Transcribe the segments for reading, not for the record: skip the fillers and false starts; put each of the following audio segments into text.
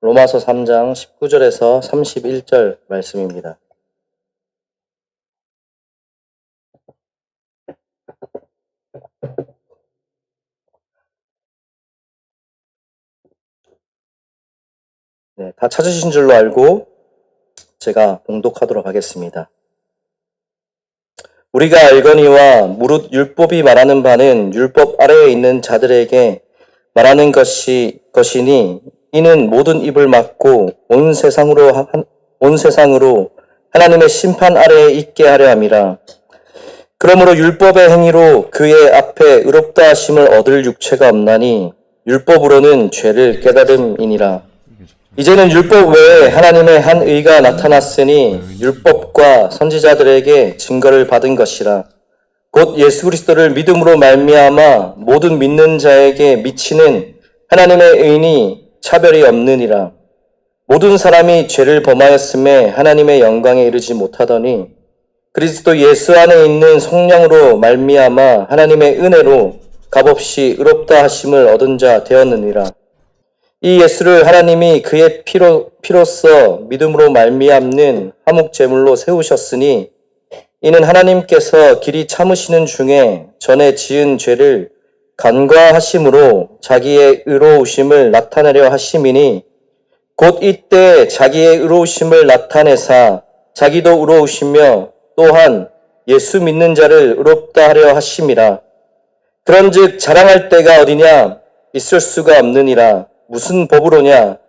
로마서 3장 19절에서 31절 말씀입니다. 네, 다 찾으신 줄로 알고 제가 봉독하도록 하겠습니다. 우리가 알거니와 무릇 율법이 말하는 바는 율법 아래에 있는 자들에게 말하는 것이니 이는 모든 입을 막고 온 세상으로 하나님의 심판 아래에 있게 하려 함이라. 그러므로 율법의 행위로 그의 앞에 의롭다 하심을 얻을 육체가 없나니 율법으로는 죄를 깨달음이니라. 이제는 율법 외에 하나님의 한 의가 나타났으니 율법과 선지자들에게 증거를 받은 것이라. 곧 예수 그리스도를 믿음으로 말미암아 모든 믿는 자에게 미치는 하나님의 의니 차별이 없느니라. 모든 사람이 죄를 범하였음에 하나님의 영광에 이르지 못하더니 그리스도 예수 안에 있는 성령으로 말미암아 하나님의 은혜로 값없이 의롭다 하심을 얻은 자 되었느니라. 이 예수를 하나님이 그의 피로써 믿음으로 말미암는 화목 제물로 세우셨으니 이는 하나님께서 길이 참으시는 중에 전에 지은 죄를 간과하심으로 자기의 의로우심을 나타내려 하심이니 곧 이때 자기의 의로우심을 나타내사 자기도 의로우시며 또한 예수 믿는 자를 의롭다 하려 하심이라. 그런즉 자랑할 때가 어디냐? 있을 수가 없느니라. 무슨 법으로냐?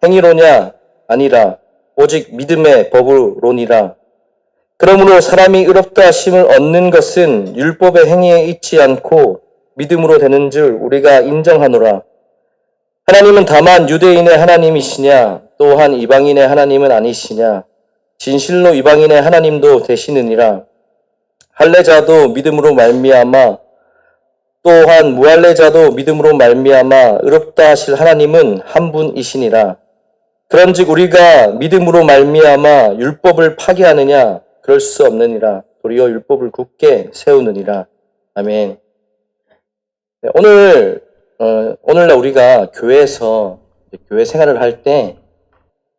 행위로냐? 아니라 오직 믿음의 법으로니라. 그러므로 사람이 의롭다 하심을 얻는 것은 율법의 행위에 있지 않고 믿음으로 되는 줄 우리가 인정하노라. 하나님은 다만 유대인의 하나님이시냐? 또한 이방인의 하나님은 아니시냐? 진실로 이방인의 하나님도 되시느니라. 할례자도 믿음으로 말미암아 또한 무할례자도 믿음으로 말미암아 의롭다 하실 하나님은 한 분이시니라. 그런즉 우리가 믿음으로 말미암아 율법을 파기하느냐? 그럴 수 없느니라. 도리어 율법을 굳게 세우느니라. 아멘. 네, 오늘날 우리가 교회에서 교회 생활을 할 때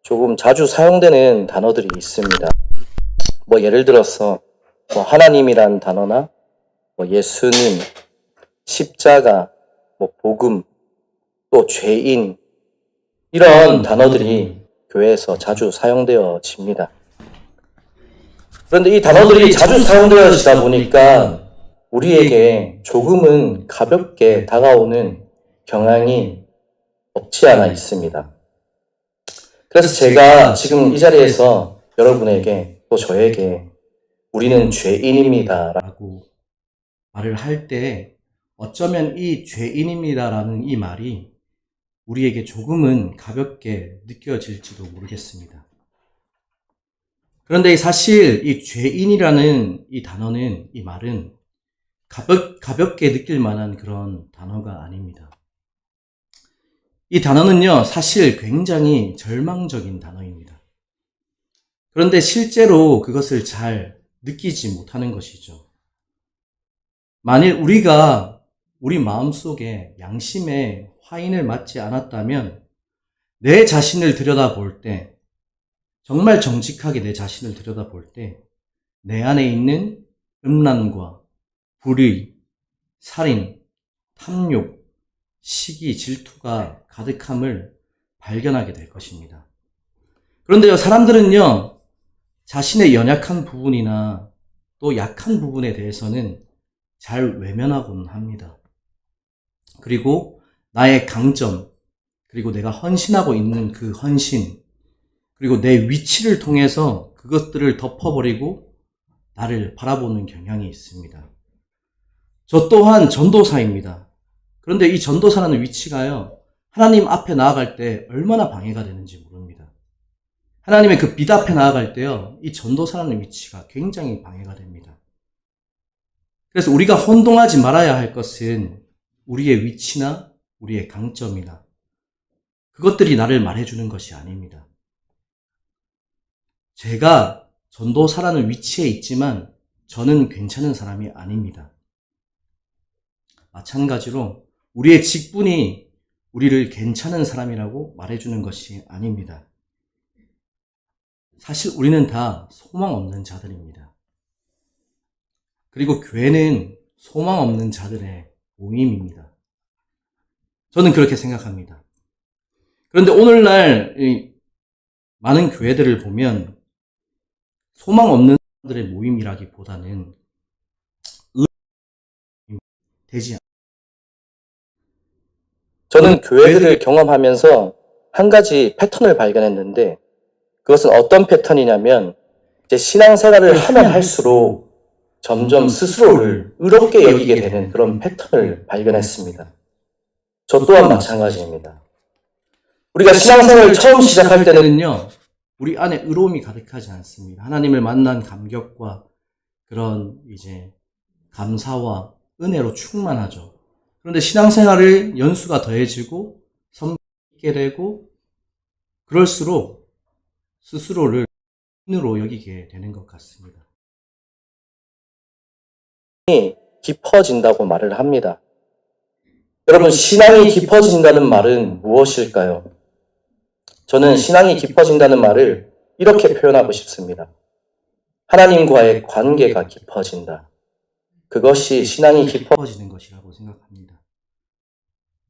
조금 자주 사용되는 단어들이 있습니다. 예를 들어서 하나님이란 단어나 예수님, 십자가, 복음, 또 죄인 이런 단어들이 교회에서 자주 사용되어집니다. 그런데 이 단어들이 자주 사용되어지다 보니까 우리에게 조금은 가볍게 다가오는 경향이 없지 않아 있습니다. 그래서 제가 지금 이 자리에서 여러분에게 또 저에게 우리는 죄인입니다 라고 말을 할 때 어쩌면 이 죄인입니다라는 이 말이 우리에게 조금은 가볍게 느껴질지도 모르겠습니다. 그런데 사실 이 죄인이라는 이 단어는, 이 말은 가볍게 느낄 만한 그런 단어가 아닙니다. 이 단어는요, 사실 굉장히 절망적인 단어입니다. 그런데 실제로 그것을 잘 느끼지 못하는 것이죠. 만일 우리가 우리 마음속에 양심의 화인을 맞지 않았다면 내 자신을 들여다볼 때, 정말 정직하게 내 자신을 들여다볼 때 내 안에 있는 음란과 불의, 살인, 탐욕, 시기, 질투가 가득함을 발견하게 될 것입니다. 그런데요, 사람들은요, 자신의 연약한 부분이나 또 약한 부분에 대해서는 잘 외면하곤 합니다. 그리고 나의 강점, 그리고 내가 헌신하고 있는 그 헌신, 그리고 내 위치를 통해서 그것들을 덮어버리고 나를 바라보는 경향이 있습니다. 저 또한 전도사입니다. 그런데 이 전도사라는 위치가요, 하나님 앞에 나아갈 때 얼마나 방해가 되는지 모릅니다. 하나님의 그 빛 앞에 나아갈 때요, 이 전도사라는 위치가 굉장히 방해가 됩니다. 그래서 우리가 혼동하지 말아야 할 것은 우리의 위치나 우리의 강점이나 그것들이 나를 말해주는 것이 아닙니다. 제가 전도사라는 위치에 있지만 저는 괜찮은 사람이 아닙니다. 마찬가지로 우리의 직분이 우리를 괜찮은 사람이라고 말해주는 것이 아닙니다. 사실 우리는 다 소망 없는 자들입니다. 그리고 교회는 소망 없는 자들의 모임입니다. 저는 그렇게 생각합니다. 그런데 오늘날 많은 교회들을 보면 소망 없는 자들의 모임이라기보다는 되지 않습니다. 저는 교회들을 경험하면서 한 가지 패턴을 발견했는데, 그것은 어떤 패턴이냐면, 이제 신앙생활을 하면 할수록 점점 스스로를 의롭게 여기게 되는 그런 패턴을 발견했습니다. 저 또한 마찬가지입니다. 우리가 신앙생활을 처음 시작할 때는요, 우리 안에 의로움이 가득하지 않습니다. 하나님을 만난 감격과 그런 이제 감사와 은혜로 충만하죠. 그런데 신앙생활을 연수가 더해지고 섬기게 되고 그럴수록 스스로를 인으로 여기게 되는 것 같습니다. 깊어진다고 말을 합니다. 여러분, 신앙이 깊어진다는 말은 무엇일까요? 저는 신앙이 깊어진다는 말을 이렇게 표현하고 싶습니다. 하나님과의 관계가 깊어진다. 그것이 신앙이 깊어지는 것이라고 생각합니다.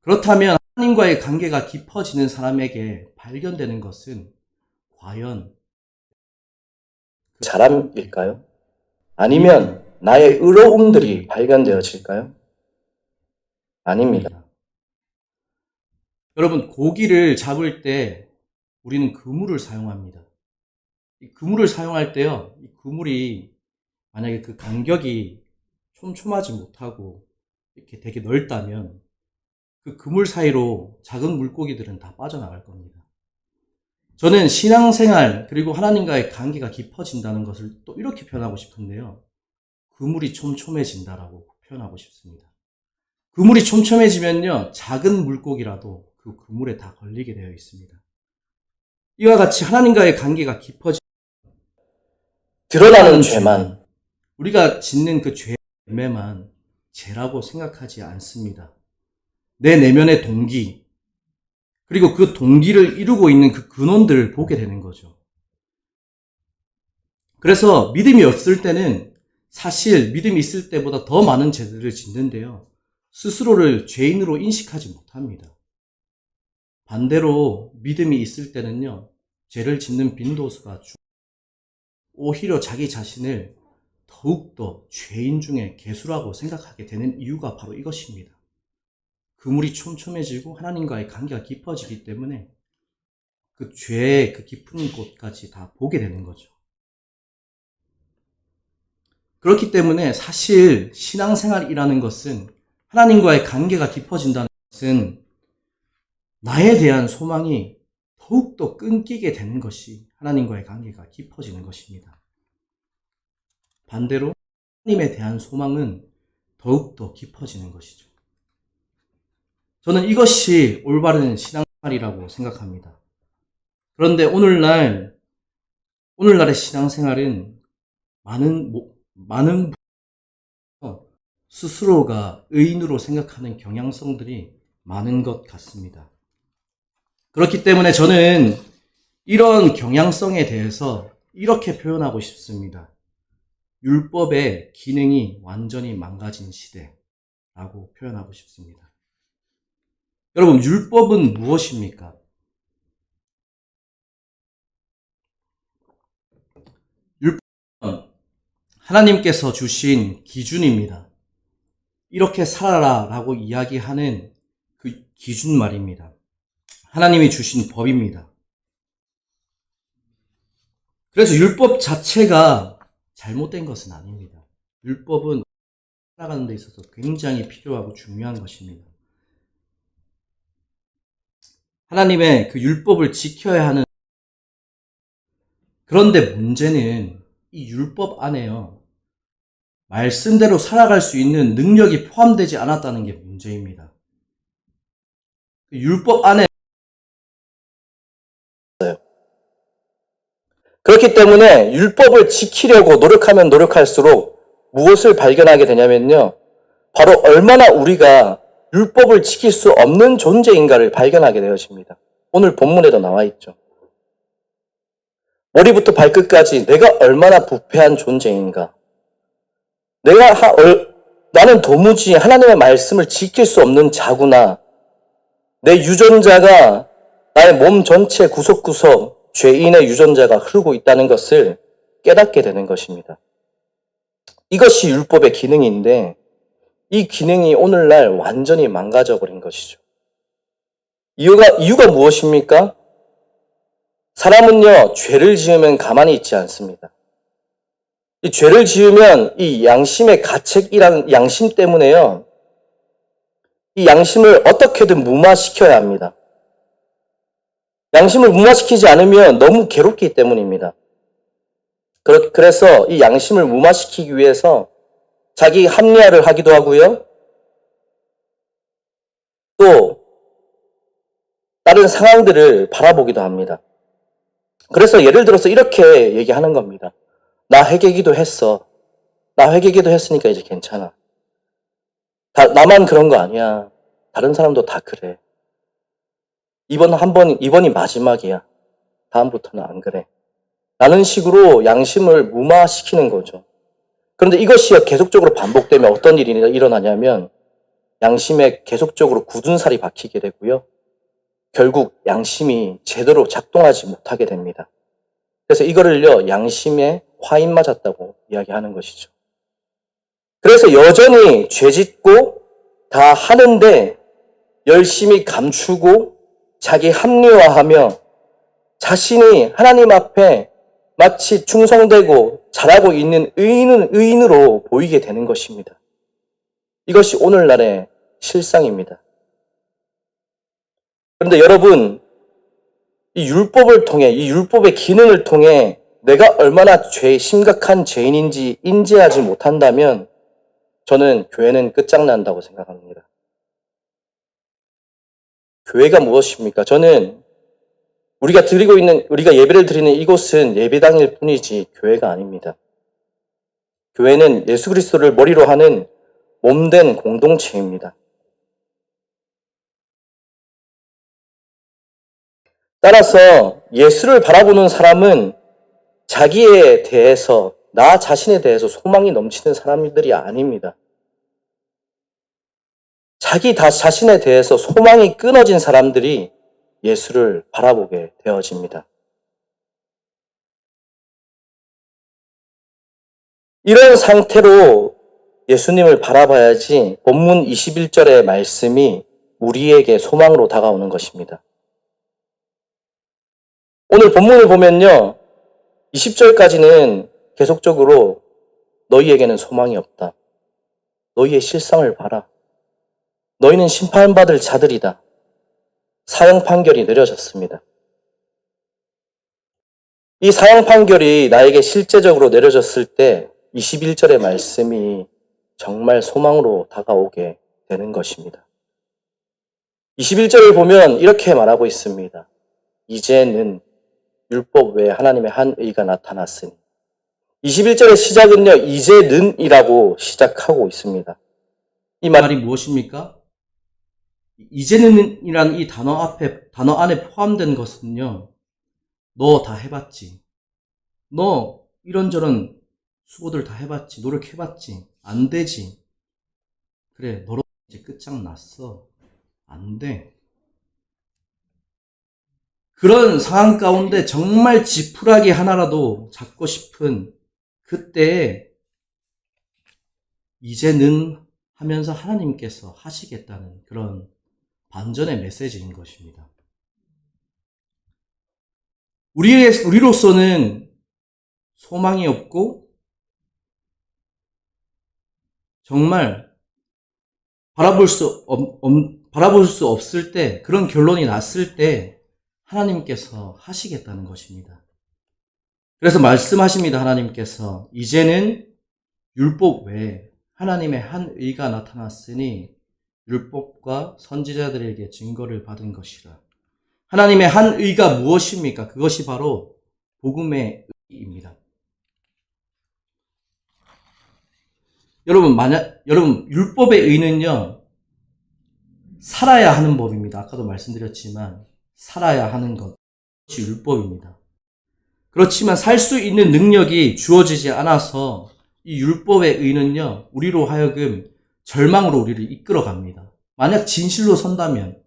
그렇다면 하나님과의 관계가 깊어지는 사람에게 발견되는 것은 과연 자랑일까요? 아니면 나의 의로움들이 발견되어질까요? 아닙니다. 여러분, 고기를 잡을 때 우리는 그물을 사용합니다. 이 그물을 사용할 때요, 이 그물이 만약에 그 간격이 촘촘하지 못하고 이렇게 되게 넓다면 그 그물 사이로 작은 물고기들은 다 빠져나갈 겁니다. 저는 신앙생활 그리고 하나님과의 관계가 깊어진다는 것을 또 이렇게 표현하고 싶은데요. 그물이 촘촘해진다라고 표현하고 싶습니다. 그물이 촘촘해지면요, 작은 물고기라도 그 그물에 다 걸리게 되어 있습니다. 이와 같이 하나님과의 관계가 깊어지면 드러나는 죄만, 우리가 짓는 그 죄의 열매만 죄라고 생각하지 않습니다. 내 내면의 동기, 그리고 그 동기를 이루고 있는 그 근원들을 보게 되는 거죠. 그래서 믿음이 없을 때는 사실 믿음이 있을 때보다 더 많은 죄들을 짓는데요, 스스로를 죄인으로 인식하지 못합니다. 반대로 믿음이 있을 때는요, 죄를 짓는 빈도수가 오히려 자기 자신을 더욱더 죄인 중에 괴수라고 생각하게 되는 이유가 바로 이것입니다. 그물이 촘촘해지고 하나님과의 관계가 깊어지기 때문에 그 죄의 그 깊은 곳까지 다 보게 되는 거죠. 그렇기 때문에 사실 신앙생활이라는 것은, 하나님과의 관계가 깊어진다는 것은 나에 대한 소망이 더욱더 끊기게 되는 것이 하나님과의 관계가 깊어지는 것입니다. 반대로 하나님에 대한 소망은 더욱더 깊어지는 것이죠. 저는 이것이 올바른 신앙생활이라고 생각합니다. 그런데 오늘날의 신앙생활은 많은 스스로가 의인으로 생각하는 경향성들이 많은 것 같습니다. 그렇기 때문에 저는 이런 경향성에 대해서 이렇게 표현하고 싶습니다. 율법의 기능이 완전히 망가진 시대라고 표현하고 싶습니다. 여러분, 율법은 무엇입니까? 율법은 하나님께서 주신 기준입니다. 이렇게 살아라 라고 이야기하는 그 기준 말입니다. 하나님이 주신 법입니다. 그래서 율법 자체가 잘못된 것은 아닙니다. 율법은 살아가는 데 있어서 굉장히 필요하고 중요한 것입니다. 하나님의 그 율법을 지켜야 하는, 그런데 문제는 이 율법 안에요, 말씀대로 살아갈 수 있는 능력이 포함되지 않았다는 게 문제입니다. 율법 안에 그렇기 때문에 율법을 지키려고 노력하면 노력할수록 무엇을 발견하게 되냐면요, 바로 얼마나 우리가 율법을 지킬 수 없는 존재인가를 발견하게 되어집니다. 오늘 본문에도 나와 있죠. 머리부터 발끝까지 내가 얼마나 부패한 존재인가. 나는 도무지 하나님의 말씀을 지킬 수 없는 자구나. 내 유전자가 나의 몸 전체 구석구석 죄인의 유전자가 흐르고 있다는 것을 깨닫게 되는 것입니다. 이것이 율법의 기능인데 이 기능이 오늘날 완전히 망가져 버린 것이죠. 이유가 무엇입니까? 사람은요, 죄를 지으면 가만히 있지 않습니다. 이 죄를 지으면 이 양심의 가책이라는 양심 때문에요, 이 양심을 어떻게든 무마시켜야 합니다. 양심을 무마시키지 않으면 너무 괴롭기 때문입니다. 그래서 이 양심을 무마시키기 위해서 자기 합리화를 하기도 하고요, 또 다른 상황들을 바라보기도 합니다. 그래서 예를 들어서 이렇게 얘기하는 겁니다. 나 회개기도 했어. 나 회개기도 했으니까 이제 괜찮아. 나만 그런 거 아니야. 다른 사람도 다 그래. 이번이 마지막이야. 다음부터는 안 그래. 라는 식으로 양심을 무마시키는 거죠. 그런데 이것이 계속적으로 반복되면 어떤 일이 일어나냐면 양심에 계속적으로 굳은 살이 박히게 되고요. 결국 양심이 제대로 작동하지 못하게 됩니다. 그래서 이거를요, 양심에 화인 맞았다고 이야기하는 것이죠. 그래서 여전히 죄짓고 다 하는데 열심히 감추고 자기 합리화하며 자신이 하나님 앞에 마치 충성되고 잘하고 있는 의인으로 보이게 되는 것입니다. 이것이 오늘날의 실상입니다. 그런데 여러분, 이 율법을 통해, 이 율법의 기능을 통해 내가 얼마나 심각한 죄인인지 인지하지 못한다면 저는 교회는 끝장난다고 생각합니다. 교회가 무엇입니까? 저는 우리가 예배를 드리는 이곳은 예배당일 뿐이지 교회가 아닙니다. 교회는 예수 그리스도를 머리로 하는 몸된 공동체입니다. 따라서 예수를 바라보는 사람은 자기에 대해서, 나 자신에 대해서 소망이 넘치는 사람들이 아닙니다. 자기 자신에 대해서 소망이 끊어진 사람들이 예수를 바라보게 되어집니다. 이런 상태로 예수님을 바라봐야지 본문 21절의 말씀이 우리에게 소망으로 다가오는 것입니다. 오늘 본문을 보면요, 20절까지는 계속적으로 너희에게는 소망이 없다. 너희의 실상을 봐라. 너희는 심판받을 자들이다. 사형 판결이 내려졌습니다. 이 사형 판결이 나에게 실제적으로 내려졌을 때 21절의 말씀이 정말 소망으로 다가오게 되는 것입니다. 21절을 보면 이렇게 말하고 있습니다. 이제는 율법 외에 하나님의 한 의가 나타났으니. 21절의 시작은요, 이제는이라고 시작하고 있습니다. 이 말이 무엇입니까? 이제는이란 이 단어 안에 포함된 것은요, 너 다 해봤지. 너 이런저런 수고들 다 해봤지. 노력해봤지. 안 되지. 그래, 너로 이제 끝장났어. 안 돼. 그런 상황 가운데 정말 지푸라기 하나라도 잡고 싶은 그때에 이제는 하면서 하나님께서 하시겠다는 그런 반전의 메시지인 것입니다. 우리로서는 소망이 없고 정말 바라볼 수 없을 때, 그런 결론이 났을 때 하나님께서 하시겠다는 것입니다. 그래서 말씀하십니다. 하나님께서 이제는 율법 외에 하나님의 한 의가 나타났으니 율법과 선지자들에게 증거를 받은 것이라. 하나님의 한 의가 무엇입니까? 그것이 바로 복음의 의입니다. 여러분, 율법의 의는요, 살아야 하는 법입니다. 아까도 말씀드렸지만 살아야 하는 것이 율법입니다. 그렇지만 살 수 있는 능력이 주어지지 않아서 이 율법의 의는요, 우리로 하여금 절망으로 우리를 이끌어갑니다. 만약 진실로 선다면,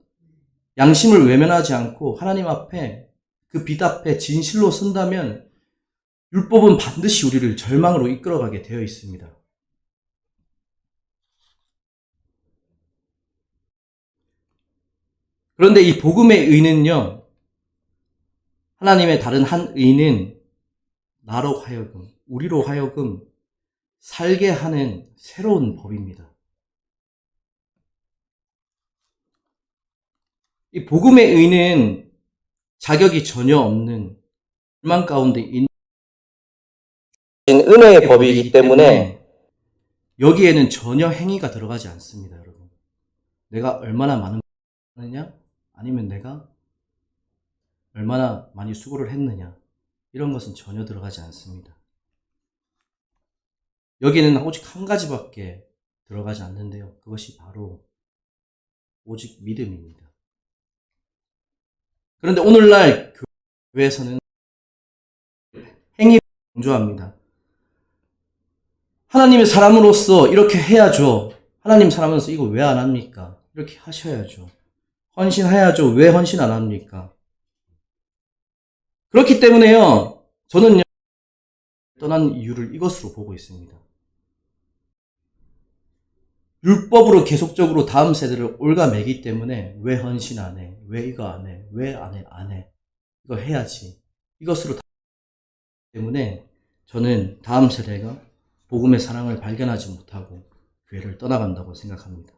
양심을 외면하지 않고 하나님 앞에 그 빛 앞에 진실로 선다면 율법은 반드시 우리를 절망으로 이끌어가게 되어 있습니다. 그런데 이 복음의 의는요, 하나님의 다른 한 의는 나로 하여금, 우리로 하여금 살게 하는 새로운 법입니다. 이 복음의 의는 자격이 전혀 없는 불만 가운데 있는 은혜의 법이기 때문에 여기에는 전혀 행위가 들어가지 않습니다, 여러분. 내가 얼마나 많으냐? 아니면 내가 얼마나 많이 수고를 했느냐? 이런 것은 전혀 들어가지 않습니다. 여기에는 오직 한 가지밖에 들어가지 않는데요. 그것이 바로 오직 믿음입니다. 그런데 오늘날 교회에서는 행위를 강조합니다. 하나님의 사람으로서 이렇게 해야죠. 하나님 사람으로서 이거 왜 안 합니까? 이렇게 하셔야죠. 헌신해야죠. 왜 헌신 안 합니까? 그렇기 때문에요, 저는요, 떠난 이유를 이것으로 보고 있습니다. 율법으로 계속적으로 다음 세대를 올가매기 때문에 왜 헌신 안 해? 왜 이거 안 해? 왜 안 해? 안 해? 이거 해야지. 이것으로 때문에 저는 다음 세대가 복음의 사랑을 발견하지 못하고 교회를 떠나간다고 생각합니다.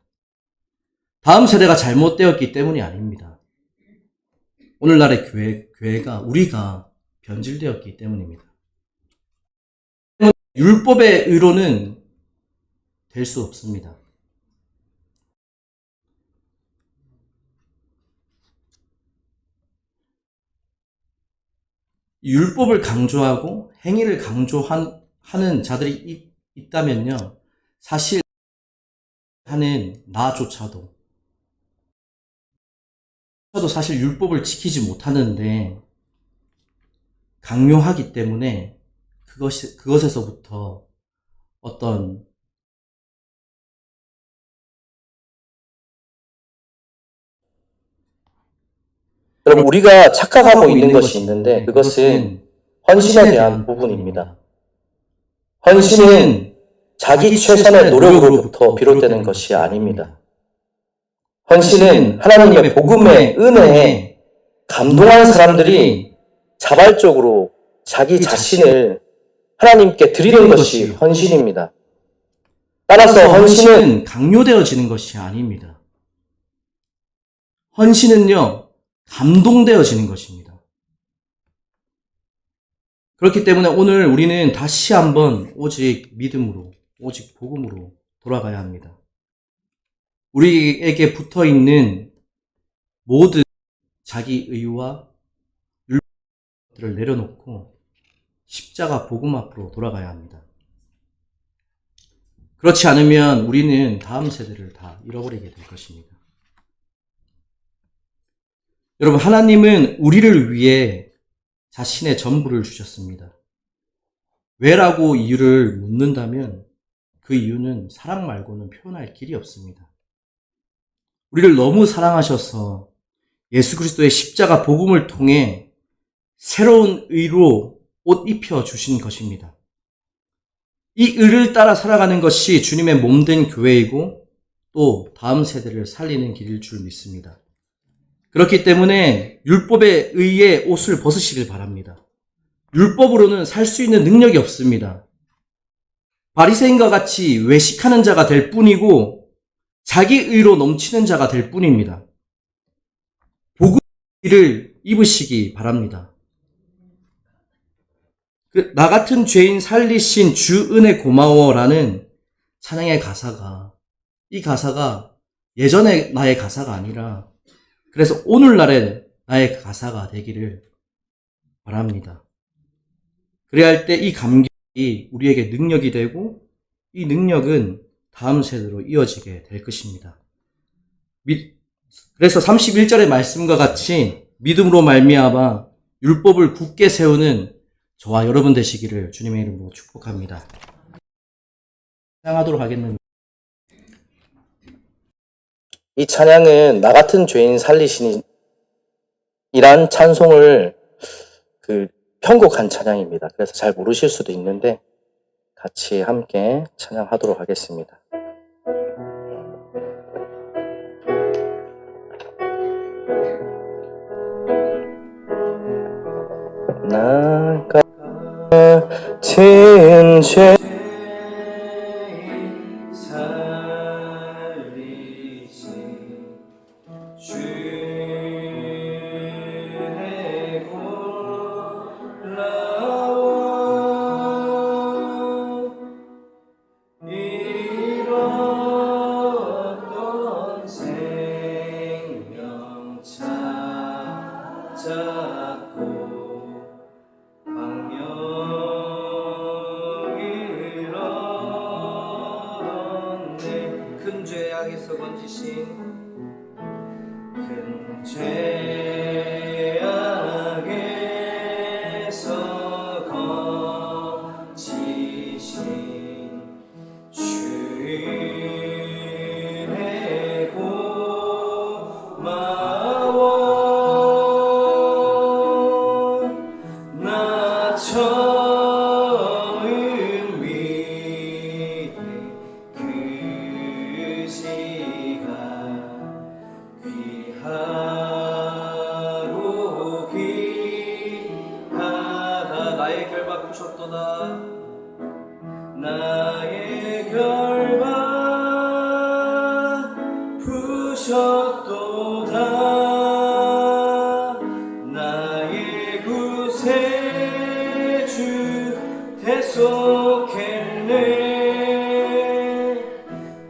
다음 세대가 잘못되었기 때문이 아닙니다. 오늘날의 교회가 우리가 변질되었기 때문입니다. 율법의 의로는 될 수 없습니다. 율법을 강조하고 행위를 강조하는 자들이 있다면요, 사실 하는 나조차도 사실 율법을 지키지 못하는데 강요하기 때문에 그것에서부터 어떤 여러분, 우리가 착각하고 있는 것이 있는데 그것은 헌신에 대한 부분입니다. 헌신은 자기 최선의 노력으로부터 비롯되는 것이 아닙니다. 헌신은 하나님의 복음의 은혜에 감동한 사람들이 자발적으로 자기 자신을 하나님께 드리는 것이 헌신입니다. 따라서 헌신은 강요되어지는 것이 아닙니다. 헌신은요, 감동되어지는 것입니다. 그렇기 때문에 오늘 우리는 다시 한번 오직 믿음으로, 오직 복음으로 돌아가야 합니다. 우리에게 붙어 있는 모든 자기 의와 율법들을 내려놓고 십자가 복음 앞으로 돌아가야 합니다. 그렇지 않으면 우리는 다음 세대를 다 잃어버리게 될 것입니다. 여러분, 하나님은 우리를 위해 자신의 전부를 주셨습니다. 왜라고 이유를 묻는다면 그 이유는 사랑 말고는 표현할 길이 없습니다. 우리를 너무 사랑하셔서 예수 그리스도의 십자가 복음을 통해 새로운 의로 옷 입혀 주신 것입니다. 이 의를 따라 살아가는 것이 주님의 몸된 교회이고 또 다음 세대를 살리는 길일 줄 믿습니다. 그렇기 때문에 율법에 의해 옷을 벗으시길 바랍니다. 율법으로는 살 수 있는 능력이 없습니다. 바리새인과 같이 외식하는 자가 될 뿐이고 자기 의로 넘치는 자가 될 뿐입니다. 복음의 의를 입으시기 바랍니다. 나 같은 죄인 살리신 주 은혜 고마워라는 찬양의 가사가, 이 가사가 예전의 나의 가사가 아니라 그래서 오늘날의 나의 가사가 되기를 바랍니다. 그래야 할 때 이 감격이 우리에게 능력이 되고 이 능력은 다음 세대로 이어지게 될 것입니다. 그래서 31절의 말씀과 같이 믿음으로 말미암아 율법을 굳게 세우는 저와 여러분 되시기를 주님의 이름으로 축복합니다. 찬양하도록 하겠습니다. 이 찬양은 나 같은 죄인 살리시니 이란 찬송을 편곡한 찬양입니다. 그래서 잘 모르실 수도 있는데 같이 함께 찬양하도록 하겠습니다. 나 같은 죄 큰 죄악에서 건지신 큰 죄악에서 건지신 주의 고마워 나 처음 위에 그 시간 귀하고 귀하다 나의 결박 부셨도다 나의 결박 부셨도다 나의 구세주 대속했네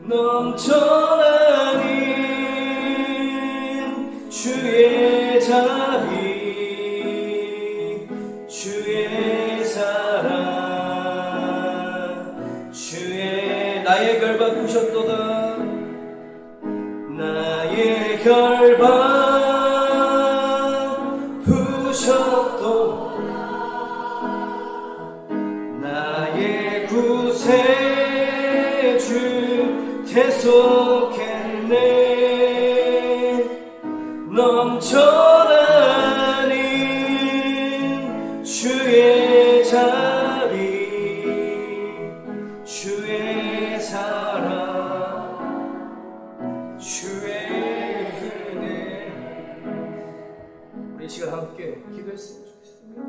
넘쳐나는 주의 자비 주의 사랑 주의 나의 결박 부셨도다 나의 결박 부셨도다 나의 구세주 대속했네 넘쳐나는 주의 자비 주의 사랑 주의 은혜 우리 이 시간 함께 기도했으면 좋겠습니다.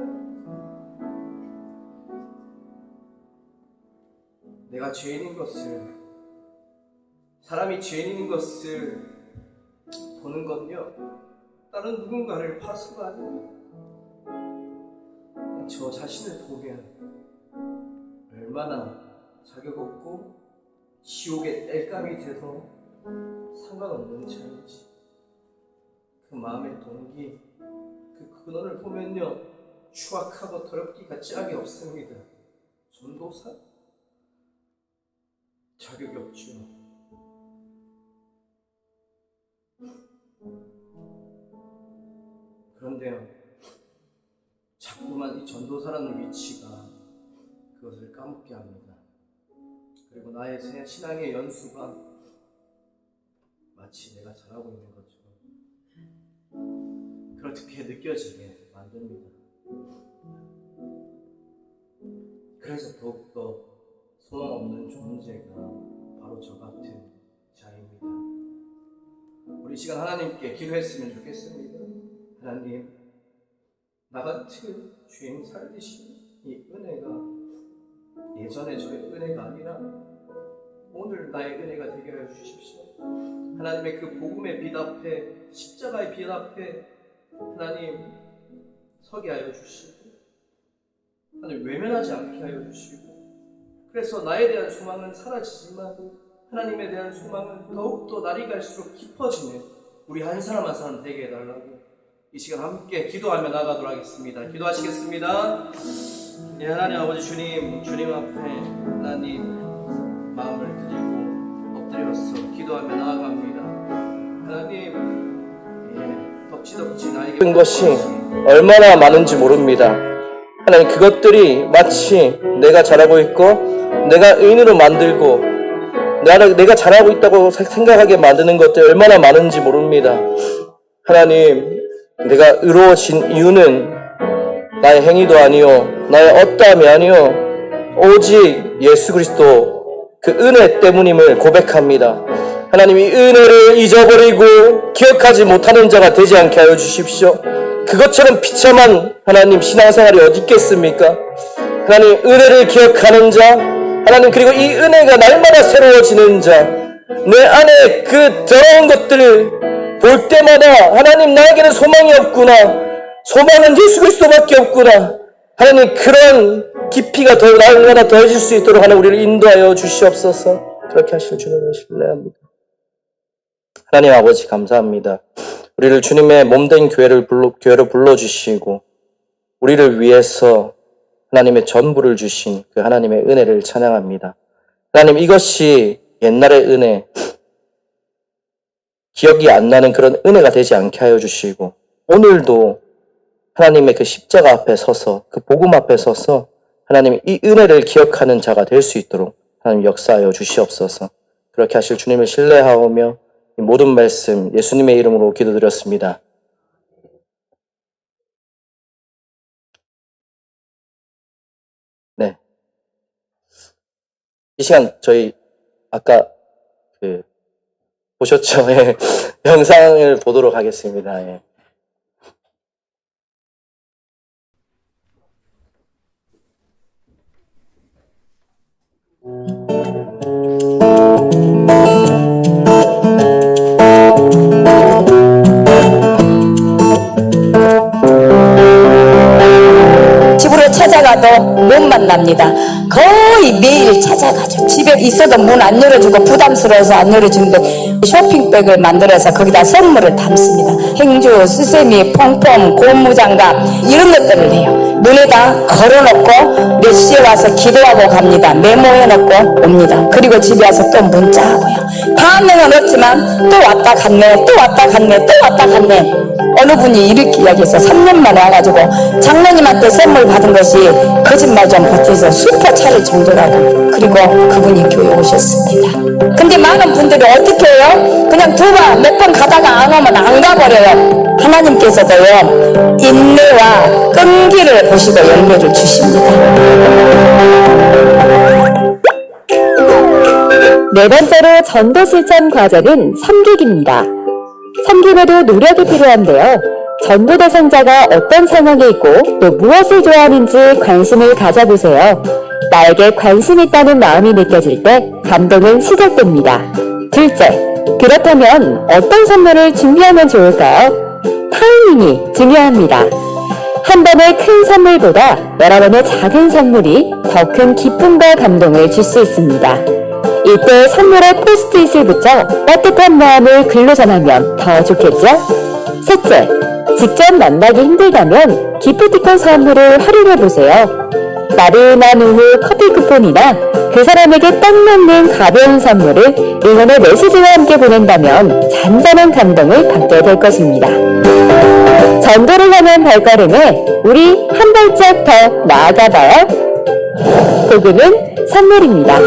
내가 죄인인 것을 사람이 죄인인 것을 보는 건요 다른 누군가를 파수가 아닙니다. 저 자신을 보면 얼마나 자격 없고 지옥의 땔감이 돼도 상관없는 자인지 그 마음의 동기 그 근원을 보면요 추악하고 더럽기가 짝이 없습니다. 전도사? 자격이 없죠. 그런데요 자꾸만 이 전도사라는 위치가 그것을 까먹게 합니다. 그리고 나의 신앙의 연수가 마치 내가 잘하고 있는 것처럼 그렇게 느껴지게 만듭니다. 그래서 더욱더 소망 없는 존재가 바로 저 같은 자입니다. 우리 시간 하나님께 기도했으면 좋겠습니다. 하나님, 나 같은 죄인 살리신 이 은혜가 예전에 저의 은혜가 아니라 오늘 나의 은혜가 되게 하여 주십시오. 하나님의 그 복음의 빛 앞에 십자가의 빛 앞에 하나님 서게 하여 주시고 하나님 외면하지 않게 하여 주시고 그래서 나에 대한 소망은 사라지지만 하나님에 대한 소망은 더욱더 날이 갈수록 깊어지는 우리 한 사람 한 사람 되게 해달라고 이 시간 함께 기도하며 나가도록 하겠습니다. 기도하시겠습니다. 예, 하나님 아버지 주님 앞에 하나님 마음을 드리고 엎드려서 기도하며 나아갑니다. 하나님 든 것이 얼마나 많은지 모릅니다. 하나님, 그것들이 마치 내가 잘하고 있고 내가 의인으로 만들고 내가 잘하고 있다고 생각하게 만드는 것들이 얼마나 많은지 모릅니다. 하나님, 내가 의로워진 이유는 나의 행위도 아니요 나의 어떠함이 아니요 오직 예수 그리스도 그 은혜 때문임을 고백합니다. 하나님, 이 은혜를 잊어버리고 기억하지 못하는 자가 되지 않게 하여 주십시오. 그것처럼 비참한 하나님 신앙생활이 어디 있겠습니까? 하나님, 은혜를 기억하는 자, 하나님, 그리고 이 은혜가 날마다 새로워지는 자, 내 안에 그 더러운 것들을 볼 때마다 하나님, 나에게는 소망이 없구나, 소망은 예수 그리스도밖에 없구나, 하나님, 그런 깊이가 더 날마다 더해질 수 있도록 하나님, 우리를 인도하여 주시옵소서. 그렇게 하실 주님을 신뢰합니다. 하나님 아버지, 감사합니다. 우리를 주님의 몸된 교회로 불러주시고 우리를 위해서 하나님의 전부를 주신 그 하나님의 은혜를 찬양합니다. 하나님, 이것이 옛날의 은혜, 기억이 안 나는 그런 은혜가 되지 않게 하여 주시고 오늘도 하나님의 그 십자가 앞에 서서 그 복음 앞에 서서 하나님 이 은혜를 기억하는 자가 될 수 있도록 하나님 역사하여 주시옵소서. 그렇게 하실 주님을 신뢰하오며 이 모든 말씀 예수님의 이름으로 기도드렸습니다. 네. 이 시간 저희 아까 보셨죠? 예. 영상을 보도록 하겠습니다. 예. 집으로 찾아가도 못 만납니다. 거의 매일 찾아가죠. 집에 있어도 문 안 열어주고 부담스러워서 안 열어주는데 쇼핑백을 만들어서 거기다 선물을 담습니다. 행주, 수세미, 퐁퐁, 고무장갑 이런 것들을 해요. 문에다 걸어놓고 몇 시에 와서 기도하고 갑니다. 메모해놓고 옵니다. 그리고 집에 와서 또 문자하고요. 반응은 없지만 또 왔다 갔네, 또 왔다 갔네, 또 왔다 갔네. 어느 분이 이렇게 이야기해서 3년 만에 와가지고 장로님한테 선물 받은 것이 거짓말 좀 버텨서 슈퍼차를 정도라고. 그리고 그분이 교회 오셨습니다. 근데 많은 분들이 어떻게 해요? 그냥 몇 번 가다가 안 오면 안 가버려요. 하나님께서도요, 인내와 끈기를 보시고 열매를 주십니다. 네 번째로 전도 실천 과정은 섬기기입니다. 섬김에도 노력이 필요한데요. 전도 대상자가 어떤 상황에 있고 또 무엇을 좋아하는지 관심을 가져보세요. 나에게 관심 있다는 마음이 느껴질 때 감동은 시작됩니다. 둘째, 그렇다면 어떤 선물을 준비하면 좋을까요? 타이밍이 중요합니다. 한 번의 큰 선물보다 여러 번의 작은 선물이 더 큰 기쁨과 감동을 줄 수 있습니다. 이때 선물에 포스트잇을 붙여 따뜻한 마음을 글로 전하면 더 좋겠죠? 셋째, 직접 만나기 힘들다면 기프티콘 선물을 활용해보세요. 나른한 오후 커피 쿠폰이나 그 사람에게 딱 맞는 가벼운 선물을 응원의 메시지와 함께 보낸다면 잔잔한 감동을 받게 될 것입니다. 전도를 향한 발걸음에 우리 한 발짝 더 나아가봐요. 복음은 선물입니다.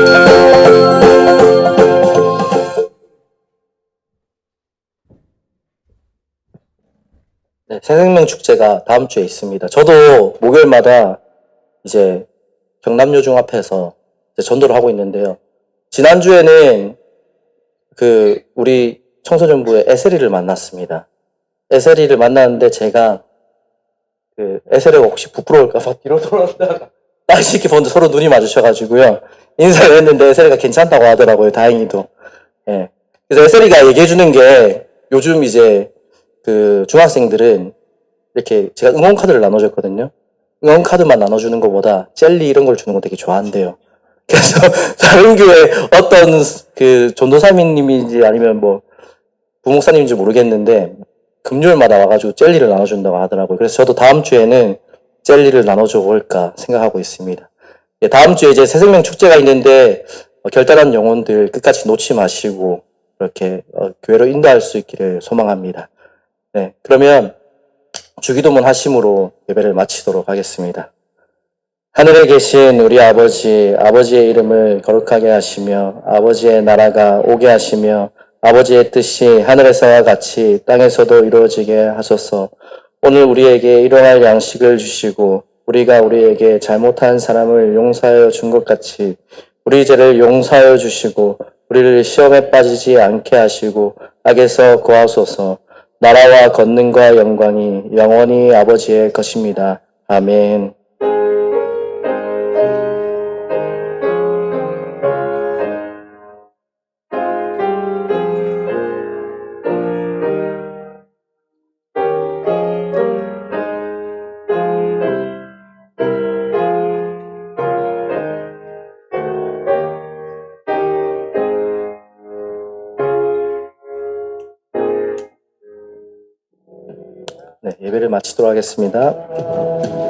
네, 새생명 축제가 다음 주에 있습니다. 저도 목요일마다 이제 경남요중 앞에서 이제 전도를 하고 있는데요. 지난주에는 우리 청소년부의 에세리를 만났습니다. 에세리를 만났는데 제가 에세리가 혹시 부끄러울까봐 뒤로 돌아다가 다시 이렇게 보는데 서로 눈이 마주쳐가지고요. 인사를 했는데 에세리가 괜찮다고 하더라고요. 다행히도. 예. 그래서 에세리가 얘기해주는 게 요즘 이제 중학생들은 이렇게 제가 응원카드를 나눠줬거든요. 응원카드만 나눠주는 것보다 젤리 이런 걸 주는 거 되게 좋아한대요. 그래서 다른 교회 어떤 전도사님인지 아니면 뭐 부목사님인지 모르겠는데 금요일마다 와가지고 젤리를 나눠준다고 하더라고요. 그래서 저도 다음 주에는 젤리를 나눠줘 볼까 생각하고 있습니다. 예, 다음 주에 이제 새생명 축제가 있는데 결단한 영혼들 끝까지 놓지 마시고 이렇게 교회로 인도할 수 있기를 소망합니다. 네, 그러면 주기도문 하심으로 예배를 마치도록 하겠습니다. 하늘에 계신 우리 아버지, 아버지의 이름을 거룩하게 하시며 아버지의 나라가 오게 하시며 아버지의 뜻이 하늘에서와 같이 땅에서도 이루어지게 하소서. 오늘 우리에게 일용할 양식을 주시고 우리가 우리에게 잘못한 사람을 용서하여 준 것 같이 우리 죄를 용서하여 주시고 우리를 시험에 빠지지 않게 하시고 악에서 구하소서. 나라와 권능과 영광이 영원히 아버지의 것입니다. 아멘. 네, 예배를 마치도록 하겠습니다.